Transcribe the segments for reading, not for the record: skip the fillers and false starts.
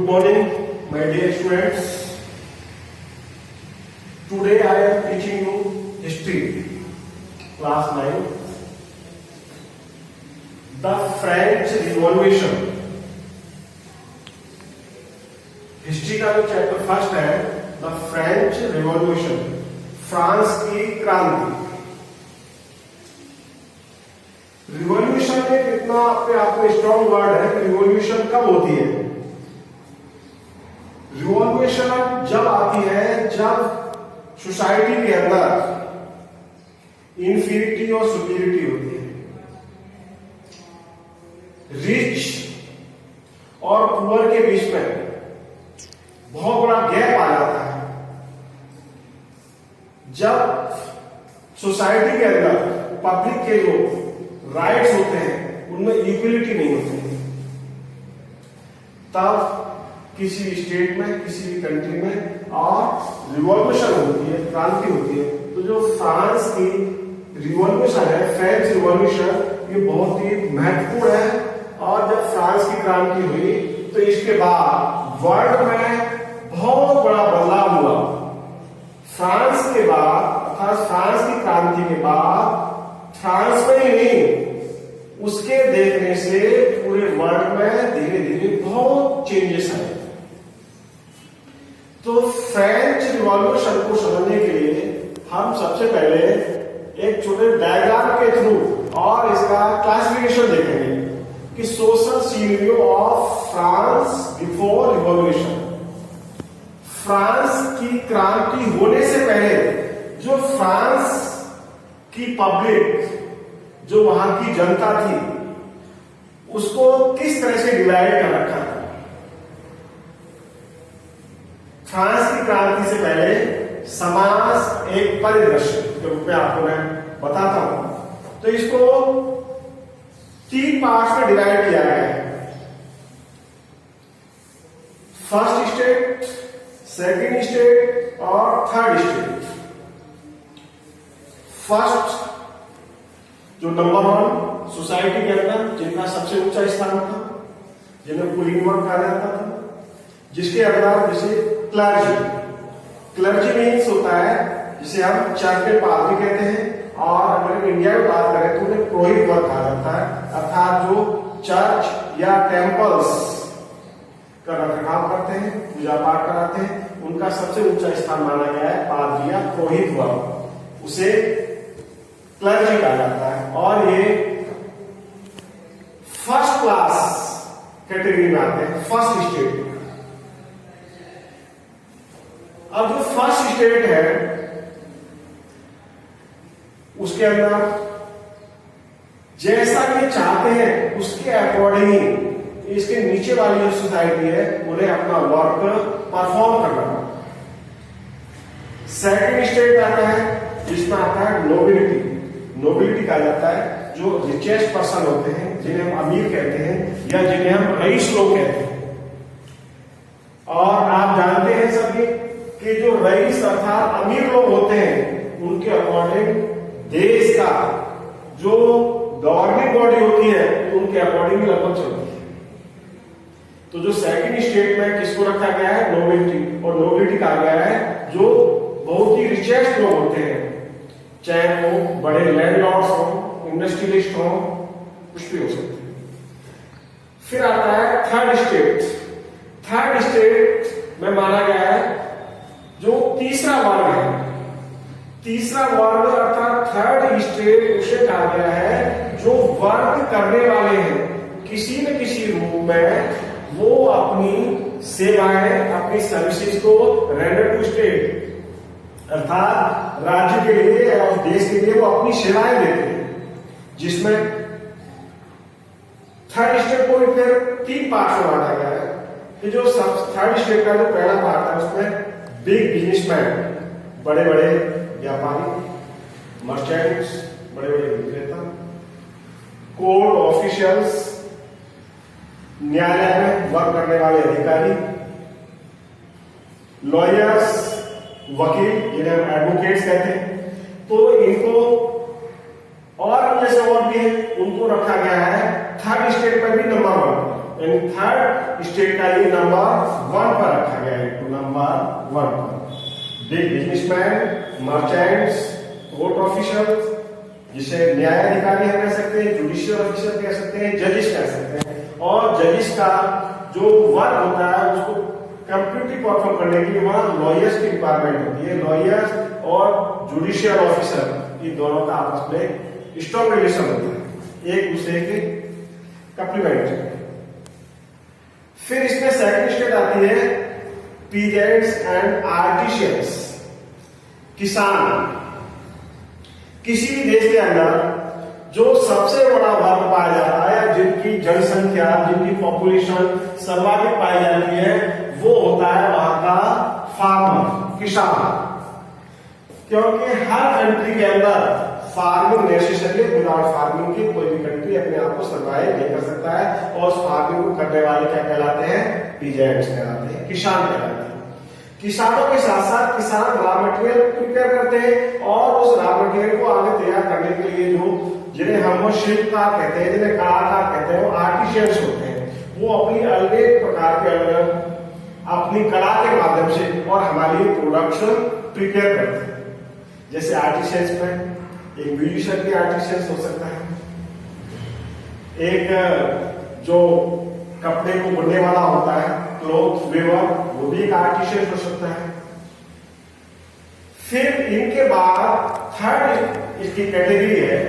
morning, my dear students. Today I am teaching you history, class 9. The French Revolution. History का जो chapter first है, the French revolution, France की क्रांति। Revolution एक इतना अपने आप में स्ट्रॉन्ग वर्ड है कि रिवॉल्यूशन कब होती है? रिवॉल्यूशन जब आती है जब सोसाइटी के अंदर इंफीरिटी और सुपीरिटी होती है, रिच और पुअर के बीच में बहुत बड़ा गैप आ जाता है। जब सोसाइटी के अंदर पब्लिक के जो राइट्स होते हैं उनमें इक्वलिटी नहीं होती, तब किसी भी स्टेट में, किसी भी कंट्री में और रिवॉल्यूशन होती है, क्रांति होती है। तो जो फ्रांस की रिवॉल्यूशन है, फ्रेंच रिवॉल्यूशन, ये बहुत ही महत्वपूर्ण है। और जब फ्रांस की क्रांति हुई तो इसके बाद वर्ल्ड में बहुत बड़ा बदलाव हुआ। फ्रांस के बाद अर्थात फ्रांस की क्रांति के बाद फ्रांस में ही नहीं, उसके देखने से पूरे वर्ल्ड में धीरे धीरे बहुत चेंजेस आए। तो फ्रेंच रिवॉल्यूशन को समझने के लिए हम सबसे पहले एक छोटे डायग्राम के थ्रू और इसका क्लासिफिकेशन देखेंगे कि social scenario of France before revolution. France की क्रांति होने से पहले जो फ्रांस की पब्लिक, जो वहां की जनता थी, उसको किस तरह से डिवाइड कर रखा था। फ्रांस की क्रांति से पहले समाज एक परिदृश्य के रूप में आपको मैं बताता हूं। तो इसको 3 पार्ट्स में डिवाइड किया गया है। फर्स्ट स्टेट, सेकेंड स्टेट और थर्ड स्टेट। फर्स्ट जो नंबर 1 सोसाइटी के अंदर जिनका सबसे ऊंचा स्थान था, जिन्हें पुलिंग वर्ग कहा जाता था, जिसके अंदर जैसे क्लर्जी मीन्स होता है जिसे हम चर्च के पादरी कहते हैं, और अगर इंडिया में बात करें तो उन्हें पुरोहित वर्ग कहा जाता है, अर्थात जो चर्च या टेम्पल्स का रखरखाव करते हैं, पूजा पाठ कराते हैं, उनका सबसे ऊंचा स्थान माना गया है पादरी या पुरोहित वर्ग, उसे क्लर्जी कहा जाता है। और ये फर्स्ट क्लास कैटेगरी में आते हैं, फर्स्ट स्टेट। अब जो फर्स्ट स्टेट है उसके अंदर जैसा ये चाहते हैं उसके अकॉर्डिंग इसके नीचे वाली जो सोसाइटी है उन्हें अपना वर्क परफॉर्म करना। सेकंड स्टेट आता है जिसमें आता है नोबिलिटी। नोबिलिटी कहा जाता है जो रिचेस्ट पर्सन होते हैं, जिन्हें हम अमीर कहते हैं या जिन्हें हम रईस लोग कहते हैं। और आप जानते हैं सभी कि जो रईस अर्थात अमीर लोग होते हैं उनके अकॉर्डिंग देश का जो गवर्निंग बॉडी होती है उनके अकॉर्डिंग लगभग चलती है। तो जो सेकंड स्टेट में किसको रखा गया है? नोबिलिटी। और नोबिलिटी कहा गया है जो बहुत ही रिचेस्ट लोग होते हैं, चाहे वो बड़े लैंडलॉर्ड्स हो, इंडस्ट्रियलिस्ट हो, कुछ भी हो सकते हैं। फिर आता है थर्ड स्टेट। थर्ड स्टेट में माना गया है जो तीसरा वर्ग है। तीसरा वर्ग अर्थात थर्ड स्टेट उसे कहा गया है जो वर्क करने वाले हैं किसी न किसी रूप में, वो अपनी सेवाएं, अपनी सर्विसेज को रेंडर टू स्टेट अर्थात राज्य के लिए और देश के लिए वो अपनी सेवाएं देते हैं। जिसमें थर्ड स्टेट को फिर 3 पार्ट में बांटा गया है कि जो थर्ड स्टेट का जो पहला पार्ट है उसमें बिग बिजनेसमैन, बड़े बड़े व्यापारी, मर्चेंट्स, बड़े बड़े विक्रेता, कोर्ट ऑफिशियल्स, न्यायालय में वर्क करने वाले अधिकारी, लॉयर्स, वकील, जिन्हें हम एडवोकेट्स कहते हैं। तो इनको और जैसे और भी है उनको रखा गया है थर्ड स्टेट पर भी नंबर 1। यानी थर्ड स्टेट का ये नंबर 1 पर रखा गया है, तो नंबर 1 पर। Big businessman, merchants, court official, जिसे न्यायाधिकारी हम कह सकते हैं, जुडिशियल ऑफिसर कह सकते हैं, जजेस कह सकते हैं। और जजेस का जो वर्क होता है उसको कंप्लीटली परफॉर्म करने के लिए वहां लॉयर्स की रिक्वायरमेंट होती है। लॉयर्स और जुडिशियल ऑफिसर, ये दोनों का आपस में स्ट्रॉन्ग रिलेशन होता है, एक दूसरे के कम्प्लीमेंट्री। फिर इसमें सेकंड स्टेट आती है पीजेंट्स एंड आर्टिशियंस, किसान। किसी भी देश के अंदर जो सबसे बड़ा वर्ग पाया जाता है, जिनकी जनसंख्या, जिनकी पॉपुलेशन सर्वाधिक पाई जाती है, वो होता है वहां का फार्मर, किसान। क्योंकि हर कंट्री के अंदर फार्मिंग नेसेसरी है, विदाउट फार्मिंग की कोई भी कंट्री अपने आप को सर्वाइव नहीं कर सकता है। और फार्मिंग को करने वाले क्या कहलाते हैं? पीजेंट्स कहलाते हैं, किसान कहलाते हैं। किसानों के साथ साथ किसान रॉ मटेरियल प्रिपेयर करते हैं, और उस रॉ मटेरियल को आगे तैयार करने के लिए जो जिन्हें हम शिल्पकार कहते हैं, जिन्हें कलाकार कहते हैं, वो आर्टिशियंस होते हैं। वो अपनी अनेक प्रकार के अलग अपनी कला के माध्यम से और हमारे लिए प्रोडक्शन प्रिपेयर करते हैं। जैसे आर्टिशियंस में एक म्यूजिशियन भी आर्टिशियंस हो सकता है, एक जो कपड़े को बुनने वाला होता है, क्लॉथ वेवर, वो भी एक आर्टिशियन हो सकता है। फिर इनके बाद थर्ड इसकी कैटेगरी है,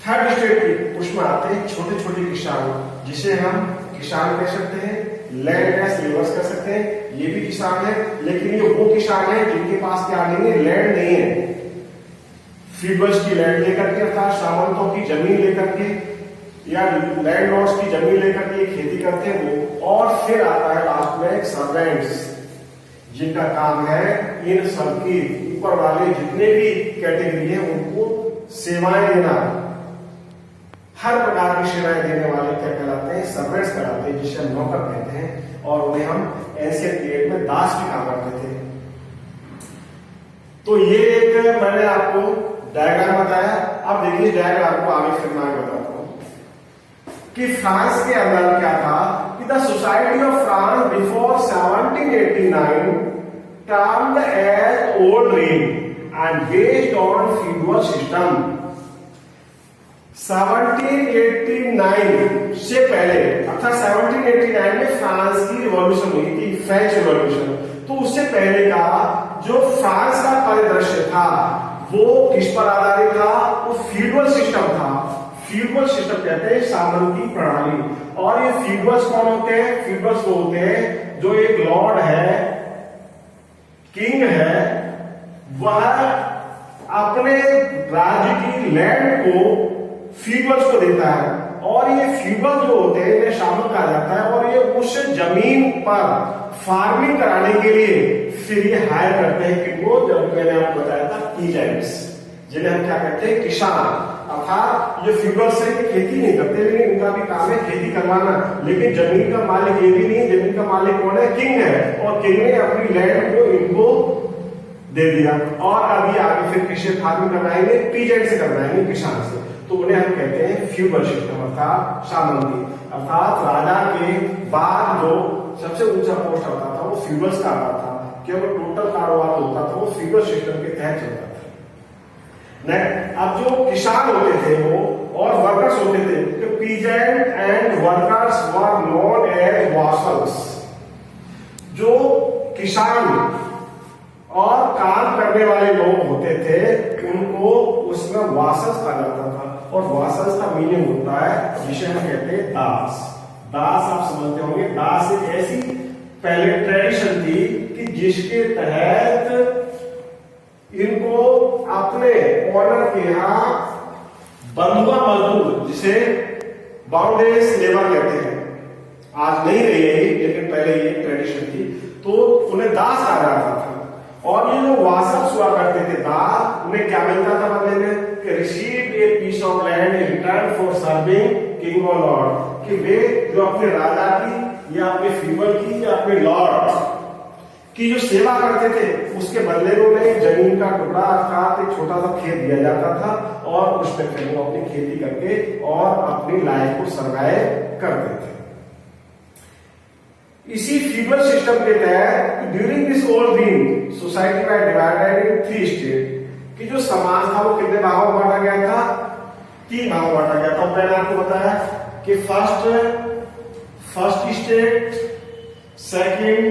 थर्ड स्टेट की, उसमें आते हैं छोटे छोटे किसान, जिसे हम किसान कह सकते हैं, लैंड लेबर्स कह सकते हैं। ये भी किसान है, लेकिन ये वो किसान है जिनके पास क्या नहीं है? लैंड नहीं है। फीबर्स की लैंड लेकर के, अर्थात सामंतों की जमीन लेकर के या लैंड लॉर्ड्स की जमीन लेकर के खेती करते हैं वो। और फिर आता है लास्ट में सर्वेंट्स, जिनका काम है इन सबकी ऊपर वाले जितने भी कैटेगरी है उनको सेवाएं देना, हर प्रकार की सेवाएं देने वाले क्या कहलाते हैं? सर्वेंट्स कहलाते हैं, जिसे हम नौकर कहते हैं। और उन्हें हम एंशिएंट पीरियड में दास भी कहा करते थे। तो ये एक मैंने आपको डायग्राम बताया। अब देखिए डायग्राम को आगे फिर मैं बताता हूं कि फ्रांस के अंदर क्या था कि the society of France before 1789 termed as old reign and based on feudal system. 1789 से पहले, अर्थात 1789 में फ्रांस की रिवॉल्यूशन हुई थी, फ्रेंच रिवॉल्यूशन। तो उससे पहले का जो फ्रांस का परिदृश्य था वो किस पर आधारित था? वो फ्यूडल सिस्टम था। फ्यूडल सिस्टम कहते हैं सामंती प्रणाली। और ये फ्यूडल्स कौन होते हैं? फ्यूडल्स वो होते हैं जो एक लॉर्ड है, किंग है, वह अपने राज्य की लैंड को फ्यूडल्स को देता है। और ये फ्यूडल जो होते हैं इन्हें शामिल कहा जाता है, और ये उस जमीन पर फार्मिंग कराने के लिए फिर ये हायर करते हैं कि वो, जब मैंने आपको बताया था, पीजेंट्स, जिन्हें हम क्या कहते हैं? किसान। अर्थात ये फ्यूडल से खेती नहीं करते, लेकिन इनका भी काम है खेती करवाना। लेकिन जमीन का मालिक ये भी नहीं है, जमीन का मालिक कौन है? किंग है। और किंग ने अपनी लैंड को इनको दे दिया। और अभी आगे फिर किससे फार्मिंग करवाएंगे? पीजेंट से करवाएंगे, किसान से। तो उन्हें हम कहते हैं फ्यूडल सिस्टम, अर्थात सामंती। अर्थात राजा के बाद जो सबसे ऊंचा पोस्ट आता था वो फ्यूडल्स का आता था, क्योंकि टोटल कारोबार होता था वो फ्यूडल सिस्टम के तहत चलता था। अब जो किसान होते थे वो और वर्कर्स होते थे, तो peasant and workers were known as vassals. जो किसान और काम करने वाले लोग होते थे उनको उसमें वासल्स कहा जाता था। और वासल्स का मीनिंग होता है जिसे हम कहते हैं दास। दास आप समझते होंगे, दास एक ऐसी पहले ट्रेडिशन थी कि जिसके तहत इनको अपने ऑनर के यहां बंधुआ मजदूर, जिसे बाउंडेस लेबर कहते हैं, आज नहीं रही है लेकिन पहले ये ट्रेडिशन थी, तो उन्हें दास कहा जाता था। और ये जो वासल्स हुआ करते थे दास, उन्हें क्या मिलता था बदले में? कि receive a piece of land in return for serving king और लॉर्ड। कि वे जो अपने राजा की या अपने फीमेल की या अपने लॉर्ड की जो सेवा करते थे उसके बदले में उन्हें जमीन का टुकड़ा अर्थात एक छोटा सा खेत दिया जाता था और उसमें फिर वो अपनी खेती करके और अपनी लाइफ को सर्वाइव करते थे। इसी फीडर सिस्टम के तहत during this old dream society में डिवाइडेड इन 3 स्टेट कि जो समाज था वो कितने भागों में बांटा गया था, 3 भागों में बांटा गया था। मैंने आपको बताया कि फर्स्ट स्टेट, सेकंड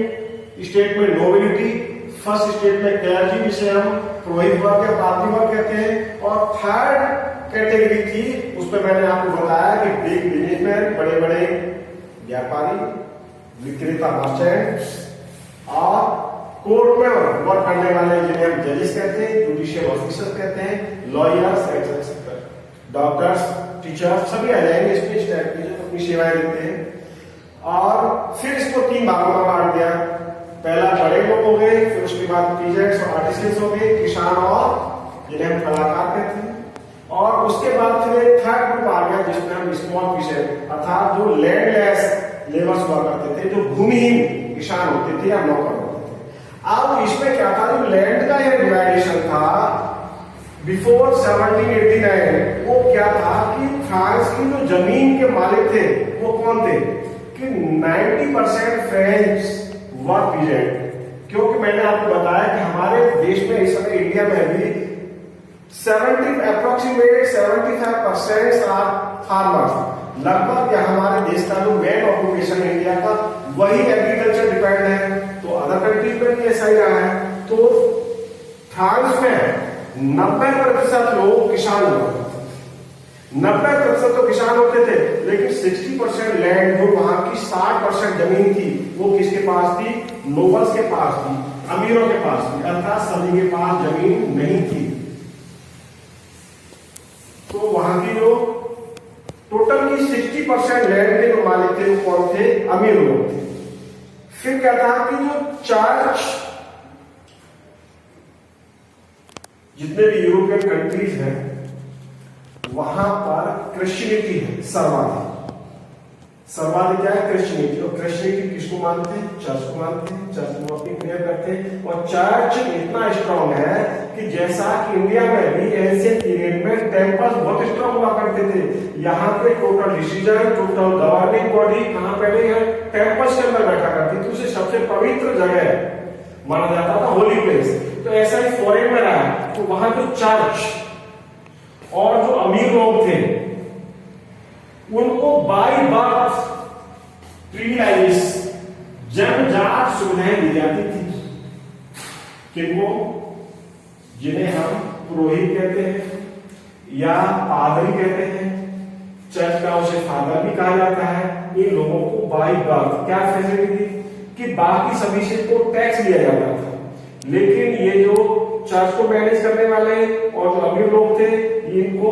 स्टेट में नोबिलिटी, फर्स्ट स्टेट में क्लर्जी जिसे हम पुरोहित वर्ग या पाद्री वर्ग कहते हैं, और थर्ड कैटेगरी थी उसमें मैंने आपको बताया कि बिग बिजनेसमैन, बड़े बड़े व्यापारी, विक्रेता, मर्चेंट, और कोर्ट में वर्क करने वाले जिन्हें हम जजेस कहते हैं, जुडिशियल ऑफिसर कहते हैं, लॉयर्स, एक्सेट्रा, डॉक्टर्स, टीचर सभी आ जाएंगे इसमें, इस टाइप की जो अपनी सेवाएं देते हैं। और फिर इसको 3 भागों में बांट दिया। पहला बड़े लोग हो गए, फिर उसके बाद पीजेंट्स और आर्टिसंस हो गए, किसान और जिन्हें हम कलाकार कहते हैं, और उसके बाद फिर एक थर्ड ग्रुप आ गया जिसमें हम स्मॉल पीजेंट अर्थात जो लैंडलेस लेबर्स हुआ करते थे, जो भूमिहीन किसान होते थे या नौकर होते थे। अब इसमें क्या था, जो लैंड का ये डिवाइडेशन था बिफोर 1789, वो क्या था कि फ्रांस की जो जमीन के मालिक थे वो कौन थे कि 90% फ्रेंच वर पीजेंट, क्योंकि मैंने आपको बताया कि हमारे देश में इस समय इंडिया में भी 75% आर फार्मर्स, लगभग या हमारे देश का जो मेन ऑक्यूपेशन इंडिया का वही एग्रीकल्चर डिपेंड है। तो अदर कंट्रीज में भी ऐसा ही रहा है। तो फ्रांस में 90% लोग किसान होते थे, 90% तो किसान होते थे, लेकिन 60% लैंड जो वहां की 60% जमीन थी वो किसके पास थी, नोबल्स के पास थी, अमीरों के पास थी, अर्थात सभी के पास जमीन नहीं थी। तो वहां की जो टोटल की 60% लैंड के जो मालिक थे वो कौन थे, अमीर लोग थे। फिर क्या था कि जो चर्च, जितने भी यूरोपियन कंट्रीज हैं वहां पर क्रिश्चियनिटी है सर्वाधिक। सर्वाधिक क्या है, क्रिश्चियनिटी। और क्रिश्चियनिटी किसको मानते हैं, चर्च को मानते हैं, चर्च को अपनी क्रिया करते हैं। और चर्च इतना स्ट्रांग है कि जैसा कि इंडिया में भी एंशिएंट पीरियड में टेम्पल्स बहुत स्ट्रांग हुआ करते थे। यहाँ पे total decision, total governing body कहां पहले है, टेम्पल्स के अंदर बैठा करती थी। उसे सबसे पवित्र जगह माना जाता था, होली प्लेस। तो ऐसा ही फॉरेन में रहा। तो वहां जो चर्च और जो अमीर लोग थे उनको बाय बर्थ प्रिविलेज, जन्मजात सुविधाएं दी जाती थी। किनको, जिन्हें हम पुरोहित कहते हैं या पादरी कहते हैं, चर्च का उसे फादर भी कहा जाता है। इन लोगों को बाय बर्थ क्या फैसिलिटी थी कि बाकी सभी से को टैक्स दिया जाता था, लेकिन ये जो चर्च को मैनेज करने वाले और जो अमीर लोग थे इनको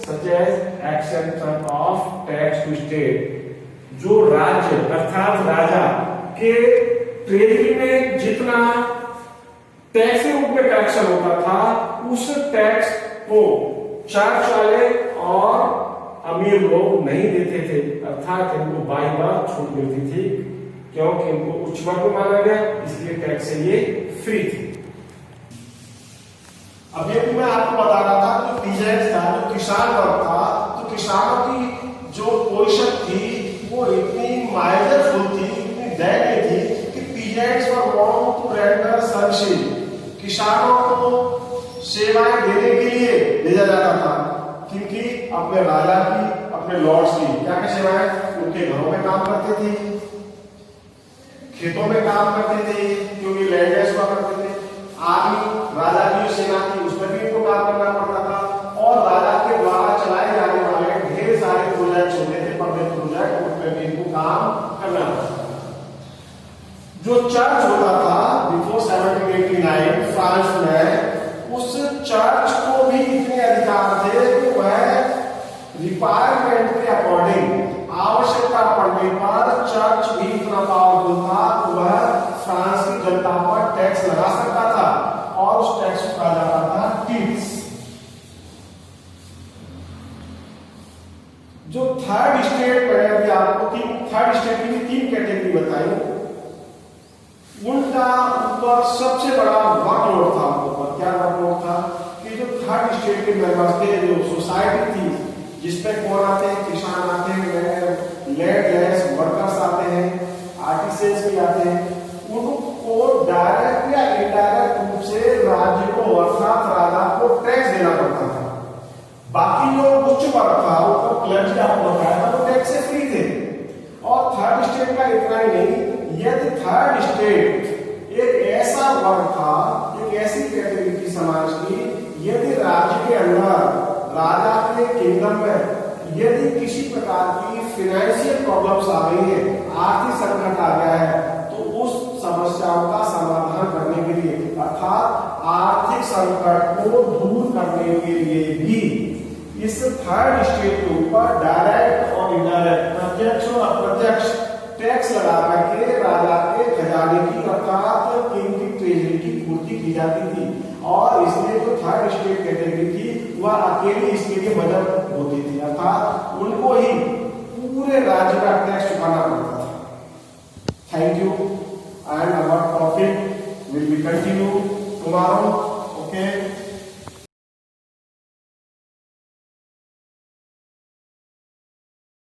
such as exception of tax to state, जो राज्य अर्थात राजा के ट्रेजरी में जितना टैक्स के रूप में कलेक्शन होता था उस टैक्स को चर्च वाले और अमीर लोग नहीं देते थे, अर्थात इनको बाय बर्थ छूट मिलती थी। क्योंकि इनको उच्च वर्ग माना गया इसलिए टैक्स से ये फ्री थी। अभी मैं आपको बता रहा था जो पीजेंट्स था, जो किसान वर्ग था, तो किसानों की जो पोजीशन थी वो इतनी माइजरफुल थी, इतनी दयनीय थी कि peasants were want to render services, किसानों को सेवाएं देने के लिए भेजा जाता था। क्योंकि अपने राजा की, अपने लॉर्ड्स की क्या क्या सेवाएं, उनके घरों में काम करते थे, खेतों में काम करते थे क्योंकि लैंडलेस हुआ करते थे। आर्मी, राजा की जो सेना थी उसमें भी इनको काम करना पड़ता था। और राजा के द्वारा चलाए जाने वाले ढेर सारे प्रोजेक्ट होते थे, पब्लिक प्रोजेक्ट, उसमें भी इनको काम करना पड़ता था। जो चर्च होता था बिफोर 1789 फ्रांस में, उस चर्च को भी इतने अधिकार थे कि वह रिक्वायरमेंट के अकॉर्डिंग, आवश्यकता पड़ने पर चर्च भी इतना पावरफुल था कि वह फ्रांस की जनता पर टैक्स लगा सकता था और उस टैक्स को कहा जाता था टीट्स। जो थर्ड स्टेट, मैंने अभी आपको थर्ड स्टेट की 3 कैटेगरी बताई, उनका एडमिनिस्ट्रेटिव मेंबर्स थे, जो सोसाइटी थी जिसमें कौन आते हैं, किसान आते हैं, लैंडलेस वर्कर्स आते हैं, आर्टिसंस भी आते हैं, उनको डायरेक्ट या इनडायरेक्ट रूप से राज्य को अर्थात राजा को टैक्स देना पड़ता था। बाकी जो उच्च वर्ग था, ऊपर क्लर्जी आपको बताया था, वो टैक्स से फ्री थे। और थर्ड स्टेट का इतना ही नहीं, यदि थर्ड स्टेट एक ऐसा वर्ग था, एक ऐसी कैटेगरी थी समाज की, यदि राज्य के अंदर राजा के किंगडम में यदि किसी प्रकार की फाइनेंशियल प्रॉब्लम्स आ गई है, आर्थिक संकट आ गया है, तो उस समस्याओं का समाधान करने के लिए अर्थात आर्थिक संकट को दूर करने के लिए भी इस थर्ड स्टेट के ऊपर डायरेक्ट और इनडायरेक्ट, प्रत्यक्ष और अप्रत्यक्ष टैक्स लगा करके राजा के खजाने की अर्थात किंग की ट्रेजरी की पूर्ति की जाती थी। और इसमें जो थर्ड स्टेट कैटेगरी थी वह अकेली इसके लिए मदद होती थी, अर्थात उनको ही पूरे राज्य का टैक्स चुकाना पड़ता था। Thank you and our topic will be continue tomorrow. Okay.